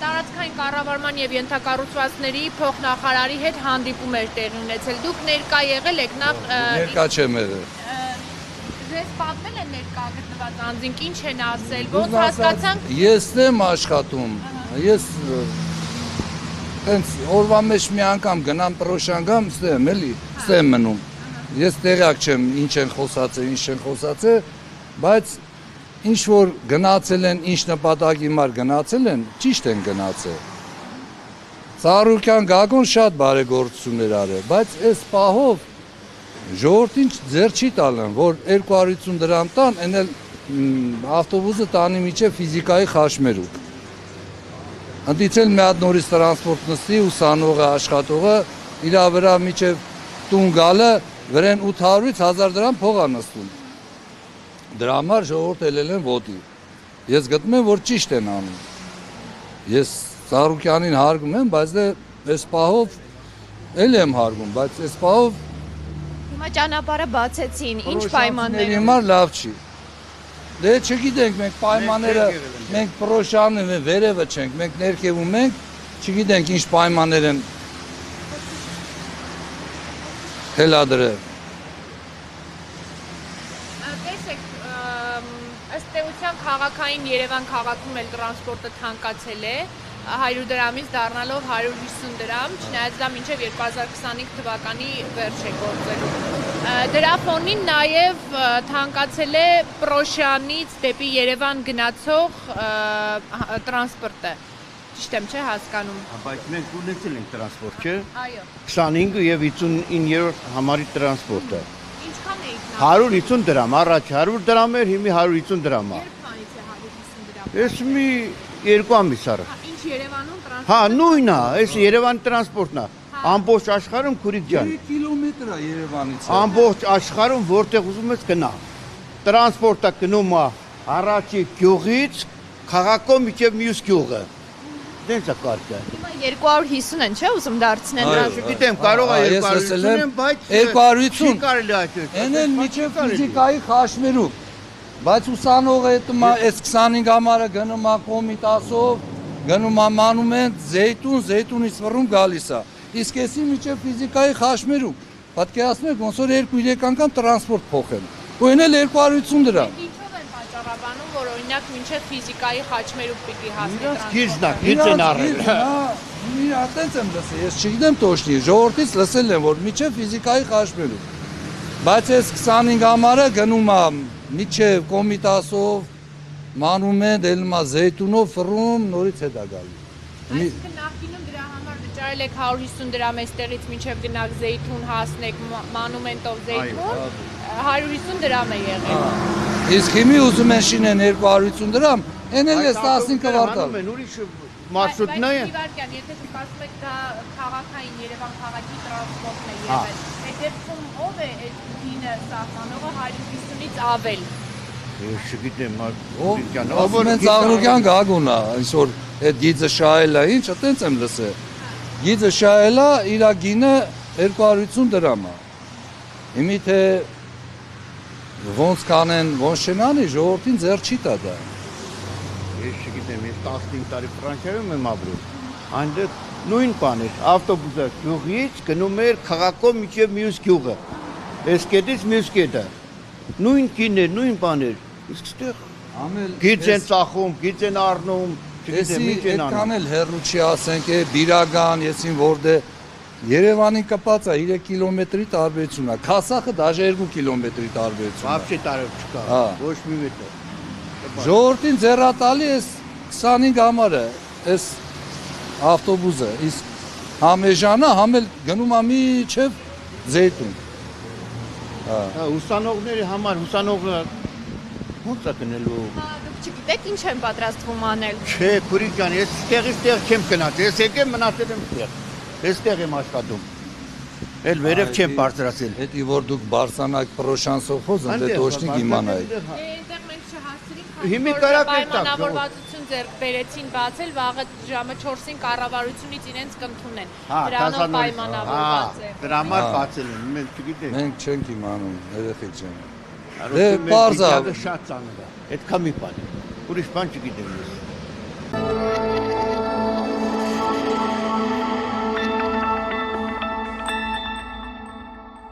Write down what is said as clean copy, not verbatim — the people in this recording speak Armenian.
Տարածքային կառավարման եւ ենթակառուցվածքների փոխնախարարի հետ հանդիպում էր տեղի ունեցել։ Դուք ներկա եղել եք նախ Ներկա չեմ եղել։ Ձեզ պատմել են ներկա գտնված անձինք ինչ են ասել, ոնց հասկացանք։ Ես եմ աշխատում։ Ես հենց օրվա մեջ մի անգամ գնամ պրոշանգամ, ստեմ էլի, ստեմ մնում։ Ես տեղյակ չեմ ինչ են խոսացել, ինչ են խոսացել, բայց ինչ որ գնացել են, ինչ նպատակի համար գնացել են, ճիշտ են գնացել։ Ծառուկյան Գագոն շատ բարեգործություններ արել, բայց այս պահով ժողովրդին ձեռ չի տալն, որ 250 դրամ տան, այն էլ ավտոբուսը տանի միջև ֆիզիկայի խաշմերուկ։ Ընդիցել մի հատ նորից տրանսպորտ նստի, ուսանողը, աշխատողը, իր վրա միջև տուն գալը, վրան 800-ից 1000 դրամ փող է նստում։ Դրա համար ժողովուրդը ելել են ոտի։ Ես գտնում եմ, որ ճիշտ են անում։ Ես Ծառուկյանին հարգում եմ, բայց այս պահով էլ եմ հարգում, բայց այս պահով Հիմա ճանապարհը բացեցին, ինչ պայմաններ։ Հիմա լավ չի։ Դե չգիտենք, մենք պայմանները, մենք պրոշանում ենք, վերևը չենք, մենք ներքևում ենք, չգիտենք ինչ պայմաններ են հելադրել։ Ըստ էության քաղաքային Երևան քաղաքում էլ տրանսպորտը թանկացել է, 100 դրամից դառնալով 150 դրամ, չնայած դա մինչև 2025 թվականի վերջ է գործելու։ Դրա ֆոնին նաև թանկացել է Պրոշյանից դեպի Երևան գնացող տրանսպորտը։ Ճիշտ եմ, չէ՞ հասկանում։ Բայց մենք ունեցել ենք տրանսպորտ, չէ՞։ Այո։ 25 եւ 59-րդ համարի տրանսպորտը։ Ինչքան էիք նա։ 150 դրամ, առաջ 100 դրամ էր, հիմա 150 դրամ է։ Երբանից է 150 դրամ։ Ես մի 2 ամիս առաջ։ Ինչ Երևանում տրանսպորտ։ Հա, նույնն է, այս Երևանի տրանսպորտն է։ Ամբողջ աշխարհում քուրիկ ջան։ 3 կիլոմետր է Երևանից։ Ամբողջ աշխարհում որտեղ ուզում ես գնա։ Տրանսպորտը գնում է առաջի գյուղից քաղաքով մինչև մյուս գյուղը։ Դենց է կարգը։ Հիմա 250 են, չէ՞ ուզում դարձնել տրանսպորտը։ Գիտեմ, կարող է 250, բայց 250 չի կարելի այդպես։ Այն էլ միջև ֆիզիկայի խաշմերուկ։ Բայց ուսանողը հետո այս 25 համարը գնում է կոմիտասով, գնում է մանումենտ, զեյտունից վռում գալիս է։ Իսկ էսի միջև ֆիզիկայի խաշմերուկ։ Պատկերացնեք, ոնց որ 2-3 անգամ տրանսպորտ փոխեն։ Ու այն էլ 250 դրամ։ Ինչով են պատճառաբանում, որ օրինակ մինչև ֆիզիկայի խաչմերուկ պիտի հասնի Գիծ են առել։ Մի այտենց եմ լսել, ես չգիտեմ տոշնի, ժողովրդից լսել եմ, որ միջև ֆիզիկայի խաշմերուկ։ Բայց այս 25 համարը գնում է միջև կոմիտասով, մանումենտ, ելնումա զեյտունով, ֆռում, նորից հետ է գալիս։ Այսինքն նախկինում դրա համար վճարել եք 150 դրամ այստեղից մինչև գնաք զեյթուն հասնեք մանումենտով զեյթուն, 150 դրամ է եղել։ Իսկ հիմի ուզում են շինեն 250 դրամ, այն էլ ես 15 կվարտալ։ Ուրիշ մարշրուտն է։ Իվարկյան, եթե դուք ասում եք դա քաղաքային Երևան քաղաքի տրանսպորտն է եղել, այդ դեպքում ով է այդ գինը սահմանողը 150-ից ավել։ Ես չգիտեմ, Ով են Ծառուկյան Գագոնն է, այսօր այդ գիծը շահել է, ինչ, այտենց եմ լսել։ Գիծը շահել է, իր գինը 250 դրամ է։ Հիմի թե ոնց կանեն, ոնց չեն անի, ժողովրդին ձեռ չի տա դա։ Ես չգիտեմ, ես 15 տարի Ֆրանսիայում եմ ապրում։ Այնտեղ նույն բան էր, ավտոբուսը գյուղից գնում էր քաղաքով մինչև մյուս գյուղը։ Այս կետից մյուս կետը։ Նույն գիններ, նույն բաներ։ Իսկ ստեղ գիծ են ծախում, գիծ են առնում, չգիտեմ ինչ են անում։ Այդքան էլ հեռու չի ասենք, բիրագան, եսին որտե Երևանին կպած է 3 կիլոմետրի տարբերություն է, Քասախը դաժե 2 կիլոմետրի տարբերություն է։ Вообще տարբեր չկա, ոչ մի մետր։ Ժողովրդին ձեռատալի էս 25 համարը, էս ավտոբուսը, իսկ համեժանը համել գնում է միջև զեյտուն։ Ուսանողների համար, ուսանողը ո՞նց է գնելու։ Դուք չգիտեք ինչ են պատրաստվում անել։ Չէ, քուրիկ ջան, ես ստեղից տեղ չեմ գնաց, ես եկեմ մնացել եմ ստեղ։ Այստեղ եմ աշխատում։ Էլ վերև չեմ բարձրացել։ Հետի որ դուք բարձրանաք Պրոշան սովխոզը, դե տոշնիկ իմանայիք։ Այնտեղ մենք չհասցրինք, Հիմի կարակ եք տակ, պայմանավորվածություն ձեռք բերեցին բացել, վաղը ժամը 4-ին կառավարությունից իրենց կընդունեն։ Հա, Դրանով պայմանավորված է։ Դրա համար բացել են, մենք չգիտենք։ Մենք չենք իմանում, երեխեք չեն։ Դե բարձա շատ ծանր է։ Այդքան մի բան։ Ուրիշ բան չգիտեմ ես։